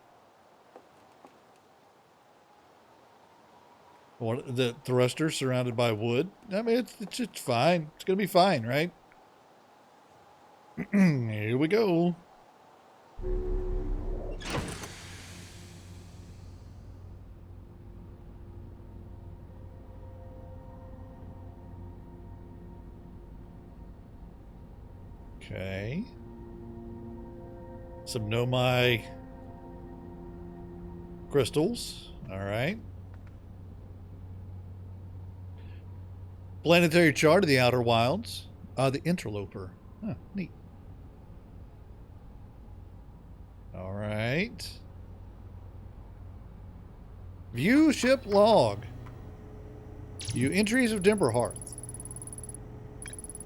What, the thruster surrounded by wood? I mean, it's fine. It's gonna be fine, right? Here we go. Okay. Some Nomai crystals. All right. Planetary chart of the Outer Wilds. The Interloper. Huh, neat. All right. View ship log. View entries of Dimberhearth.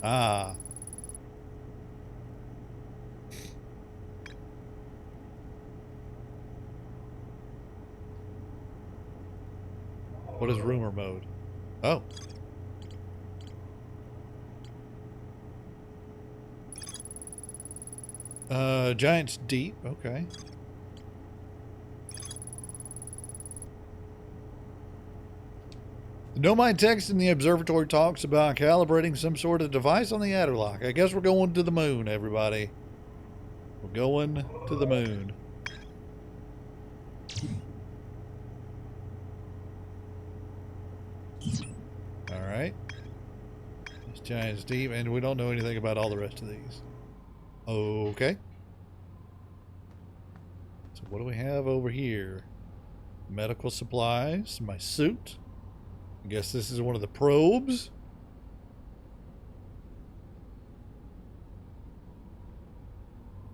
Ah. What is rumor mode? Oh. Giant's Deep. Okay. The Nomine text in the observatory talks about calibrating some sort of device on the Adderlock. I guess we're going to the moon, everybody. We're going to the moon. All right. This Giant's Deep, and we don't know anything about all the rest of these. Okay. So what do we have over here? Medical supplies, my suit. I guess this is one of the probes.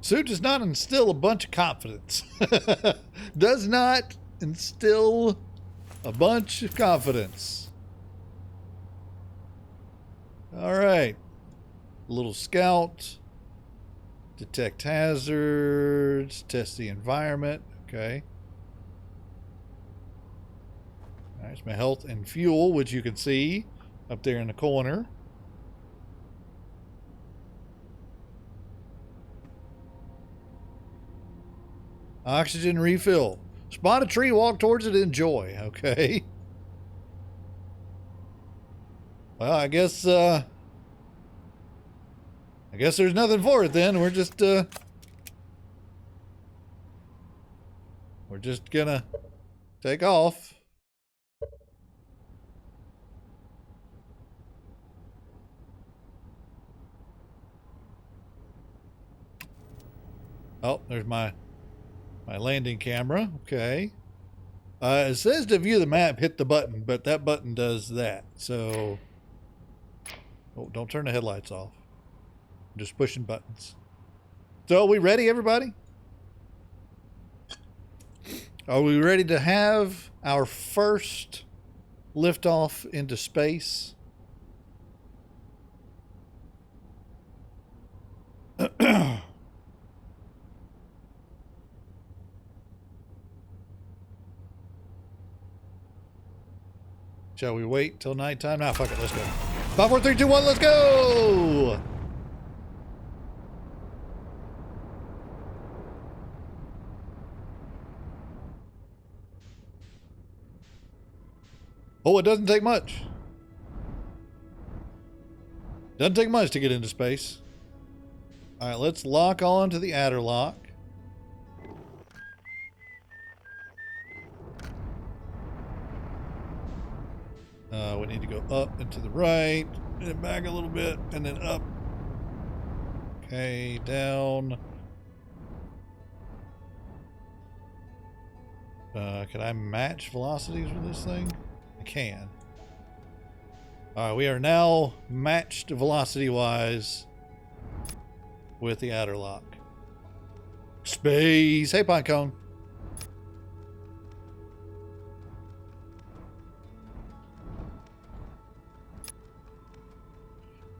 Suit does not instill a bunch of confidence. Does not instill a bunch of confidence. All right. A little scout. Detect hazards. Test the environment. Okay. There's my health and fuel, which you can see up there in the corner. Oxygen refill. Spot a tree, walk towards it, enjoy. Okay. Well, I guess there's nothing for it then. We're just gonna take off. Oh, there's my landing camera. Okay. It says to view the map, hit the button, but that button does that. So, oh, don't turn the headlights off. I'm just pushing buttons. So, are we ready, everybody? Are we ready to have our first liftoff into space? Shall we wait till nighttime? Nah, fuck it, let's go. 5, 4, 3, 2, 1, let's go! Oh, it doesn't take much. Doesn't take much to get into space. All right, let's lock on to the Adderlock. We need to go up and to the right, and then back a little bit, and then up. Okay, down. Can I match velocities with this thing? I can. All right, we are now matched velocity-wise with the Adderlock. Space. Hey, Pinecone.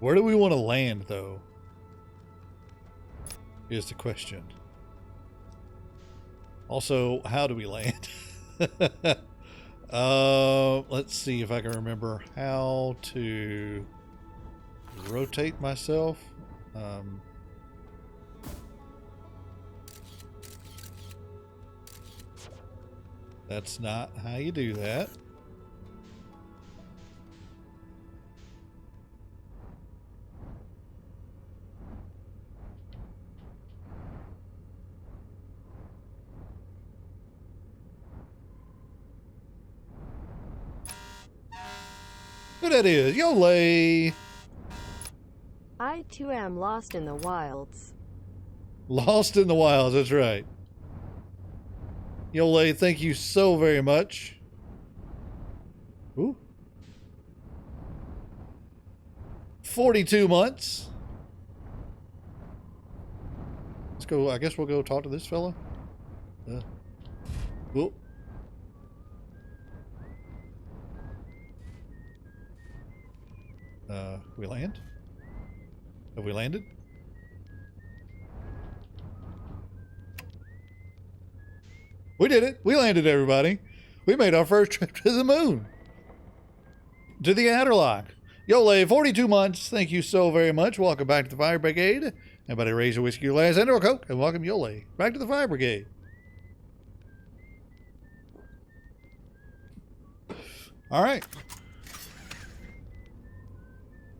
Where do we want to land, though? Is the question. Also, how do we land? Let's see if I can remember how to rotate myself. That's not how you do that. Who that is? Yole! I too am lost in the wilds. Lost in the wilds, that's right. Yole, thank you so very much. Ooh. 42 months. Let's go. I guess we'll go talk to this fella. Whoop. We land? Have we landed? We did it. We landed, everybody. We made our first trip to the moon. To the Adderlock. Yole, 42 months. Thank you so very much. Welcome back to the Fire Brigade. Everybody raise your whiskey glass and or a Coke, and welcome Yole back to the Fire Brigade. All right.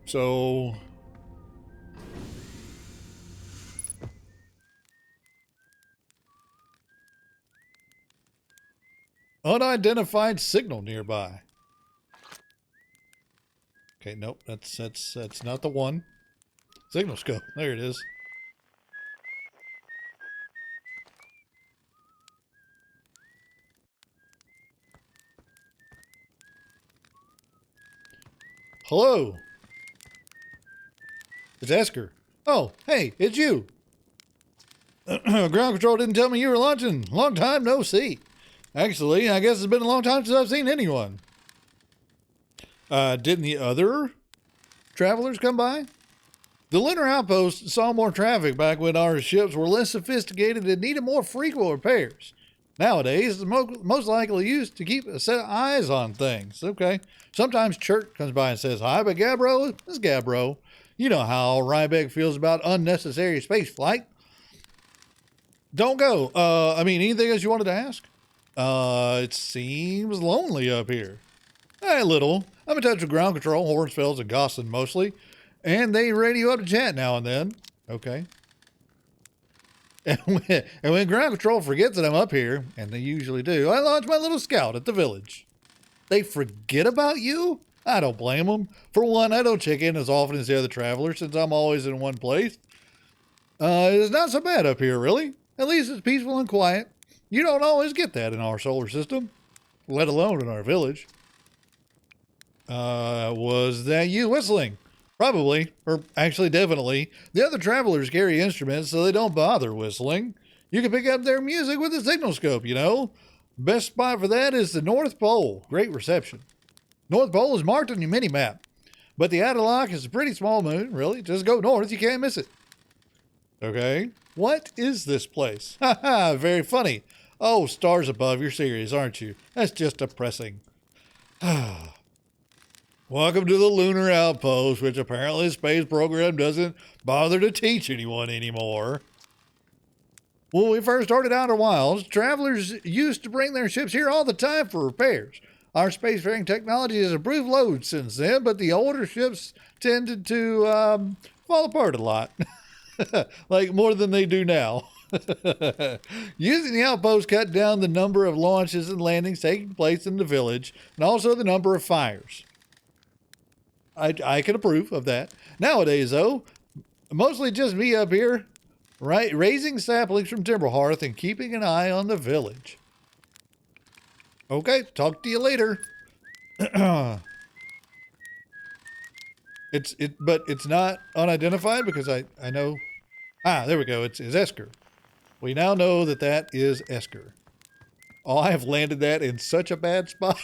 So... unidentified signal nearby. Okay, nope, that's not the one. Signal scope. There it is. Hello. It's Esker. Oh, hey, it's you. Ground control didn't tell me you were launching. Long time no see. Actually, I guess it's been a long time since I've seen anyone. Didn't the other travelers come by? The lunar outpost saw more traffic back when our ships were less sophisticated and needed more frequent repairs. Nowadays, it's most likely used to keep a set of eyes on things. Okay. Sometimes Chert comes by and says, hi, but Gabbro, this is Gabbro. You know how Rybeck feels about unnecessary space flight. Don't go. I mean, anything else you wanted to ask? It seems lonely up here. A little. I'm in touch with ground control, Hornsfelds, and Gosselin mostly. And they radio up to chat now and then. Okay. And when ground control forgets that I'm up here, and they usually do, I launch my little scout at the village. They forget about you? I don't blame them. For one, I don't check in as often as the other travelers since I'm always in one place. It's not so bad up here, really. At least it's peaceful and quiet. You don't always get that in our solar system, let alone in our village. Was that you whistling? Probably, or actually definitely. The other travelers carry instruments, so they don't bother whistling. You can pick up their music with a signal scope, you know. Best spot for that is the North Pole. Great reception. North Pole is marked on your mini-map. But the Adderlock is a pretty small moon, really. Just go north, you can't miss it. Okay. What is this place? Haha, very funny. Oh, stars above, you're serious, aren't you? That's just depressing. Welcome to the Lunar Outpost, which apparently the space program doesn't bother to teach anyone anymore. When we first started Outer Wilds, travelers used to bring their ships here all the time for repairs. Our spacefaring technology has improved loads since then, but the older ships tended to fall apart a lot. Like more than they do now. Using the outpost cut down the number of launches and landings taking place in the village, and also the number of fires. I can approve of that. Nowadays, though, mostly just me up here, right, raising saplings from Timberhearth and keeping an eye on the village. Okay, talk to you later. But it's not unidentified because I know. Ah, there we go. It's Esker. We now know that that is Esker. Oh, I have landed that in such a bad spot.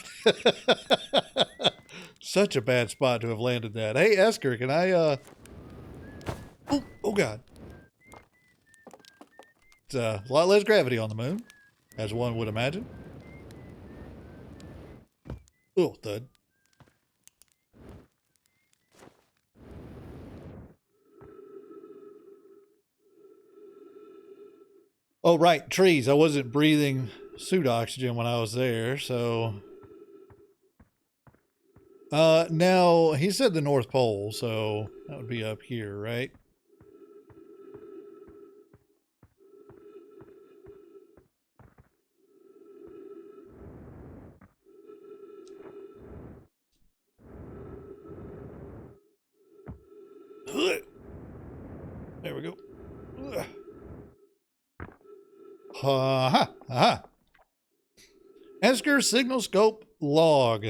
Such a bad spot to have landed that. Hey, Esker, can I, Oh, God. It's a lot less gravity on the moon, as one would imagine. Oh, thud. Oh, right, trees. I wasn't breathing suit oxygen when I was there, so... now, he said the North Pole, so that would be up here, right? There we go. Aha! Aha! Esker signal scope log.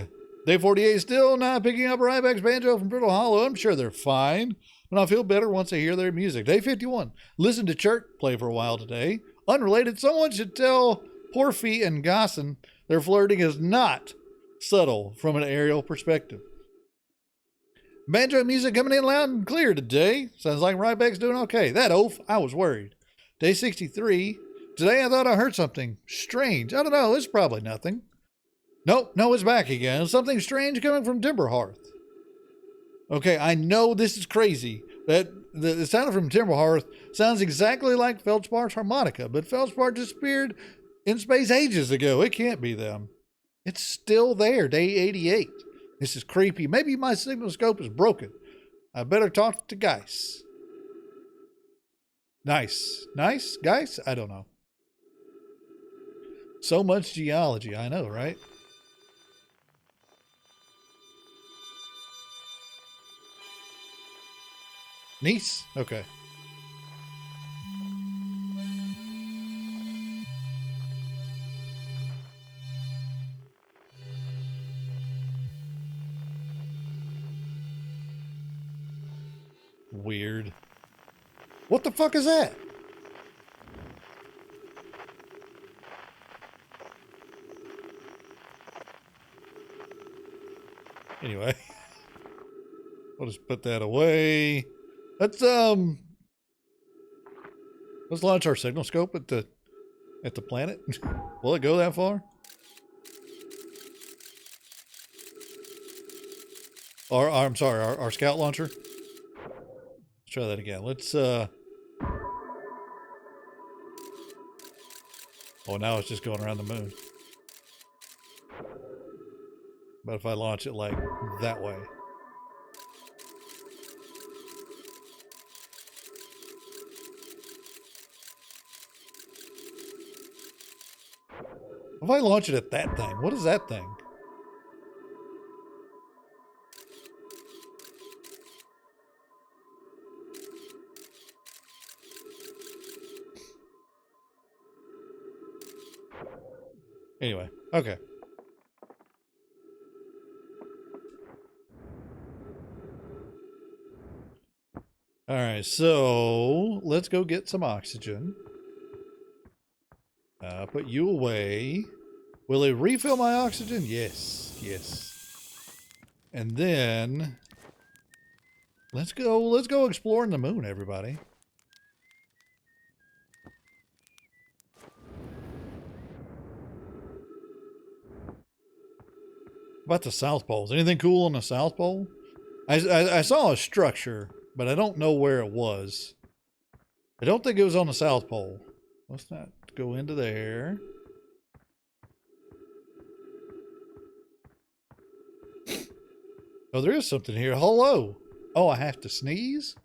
Day 48 still not picking up Ryback's banjo from Brittle Hollow. I'm sure they're fine, but I'll feel better once I hear their music. Day 51. Listen to Chirk play for a while today. Unrelated, someone should tell Porfy and Gosson their flirting is not subtle from an aerial perspective. Banjo music coming in loud and clear today. Sounds like Ryback's doing okay. That oaf, I was worried. Day 63. Today I thought I heard something strange. I don't know, it's probably nothing. Nope, no, it's back again. Something strange coming from Timberhearth. Okay, I know this is crazy. That the sound from Timberhearth sounds exactly like Feldspar's harmonica, but Feldspar disappeared in space ages ago. It can't be them. It's still there, day 88. This is creepy. Maybe my signal scope is broken. I better talk to Geis. Nice. Nice? Geis? I don't know. So much geology. I know, right? Nice? Okay. Weird. What the fuck is that? Anyway. I'll just put that away. Let's launch our signal scope at the planet. Will it go that far? Or I'm sorry, our scout launcher. Let's try that again. Let's oh, now it's just going around the moon. But if I launch it like that way. If I launch it at that thing, what is that thing? Anyway, okay. All right, so let's go get some oxygen. Put you away. Will it refill my oxygen? Yes, yes. And then let's go exploring the moon, everybody. About the South Pole. Is anything cool on the South Pole? I saw a structure, but I don't know where it was. I don't think it was on the South Pole. Let's not go into there. Oh, there is something here. Hello. Oh, I have to sneeze?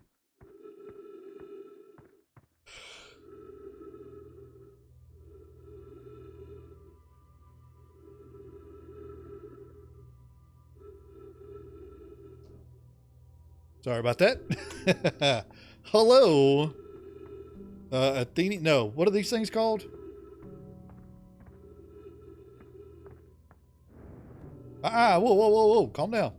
Sorry about that. Hello. Athene. No, what are these things called? Whoa, whoa, whoa, whoa. Calm down.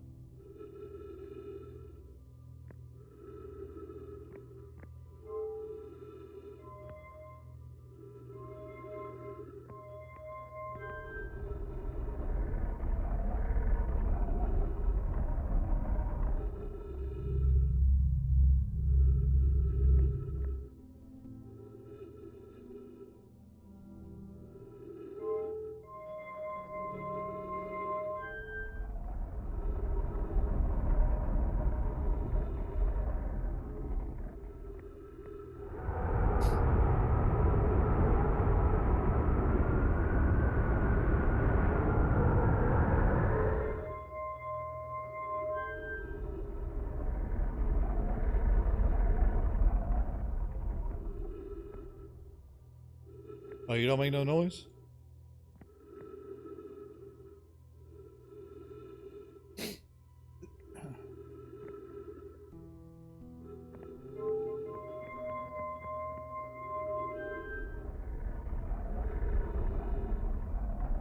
Oh, you don't make no noise?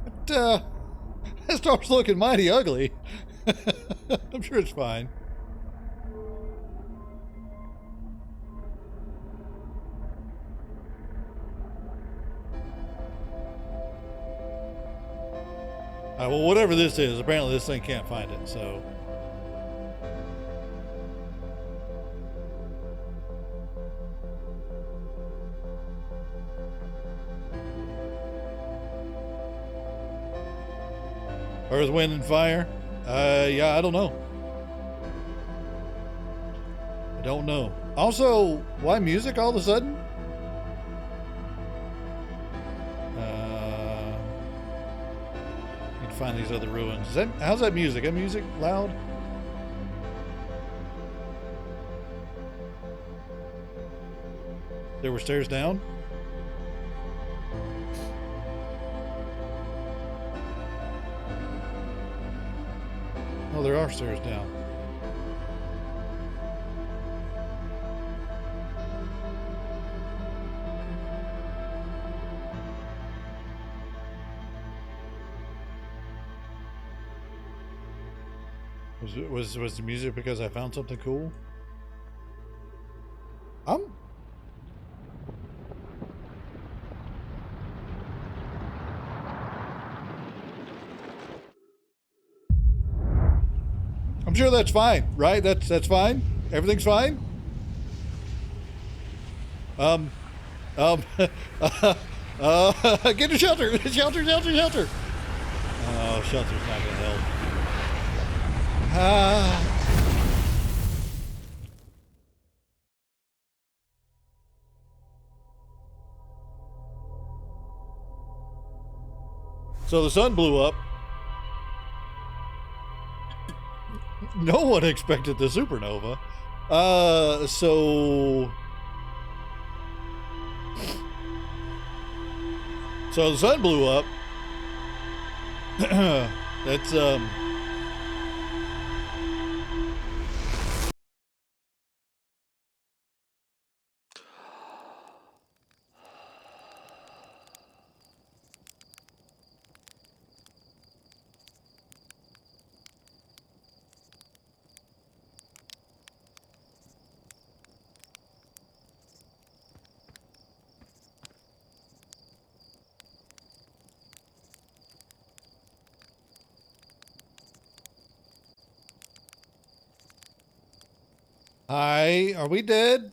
What That star's looking mighty ugly. I'm sure it's fine. Well, whatever this is, apparently this thing can't find it, so. Earth, Wind, and Fire? Yeah, I don't know. I don't know. Also, why music all of a sudden? Need to find these other ruins. How's that music? That music loud? There were stairs down? Oh, there are stairs down. Was the music because I found something cool? I'm sure that's fine, right? That's fine. Everything's fine. Get to shelter, shelter, shelter, shelter. Oh, shelter's not gonna help. So the sun blew up. No one expected the supernova. So the sun blew up. That's Hi, are we dead?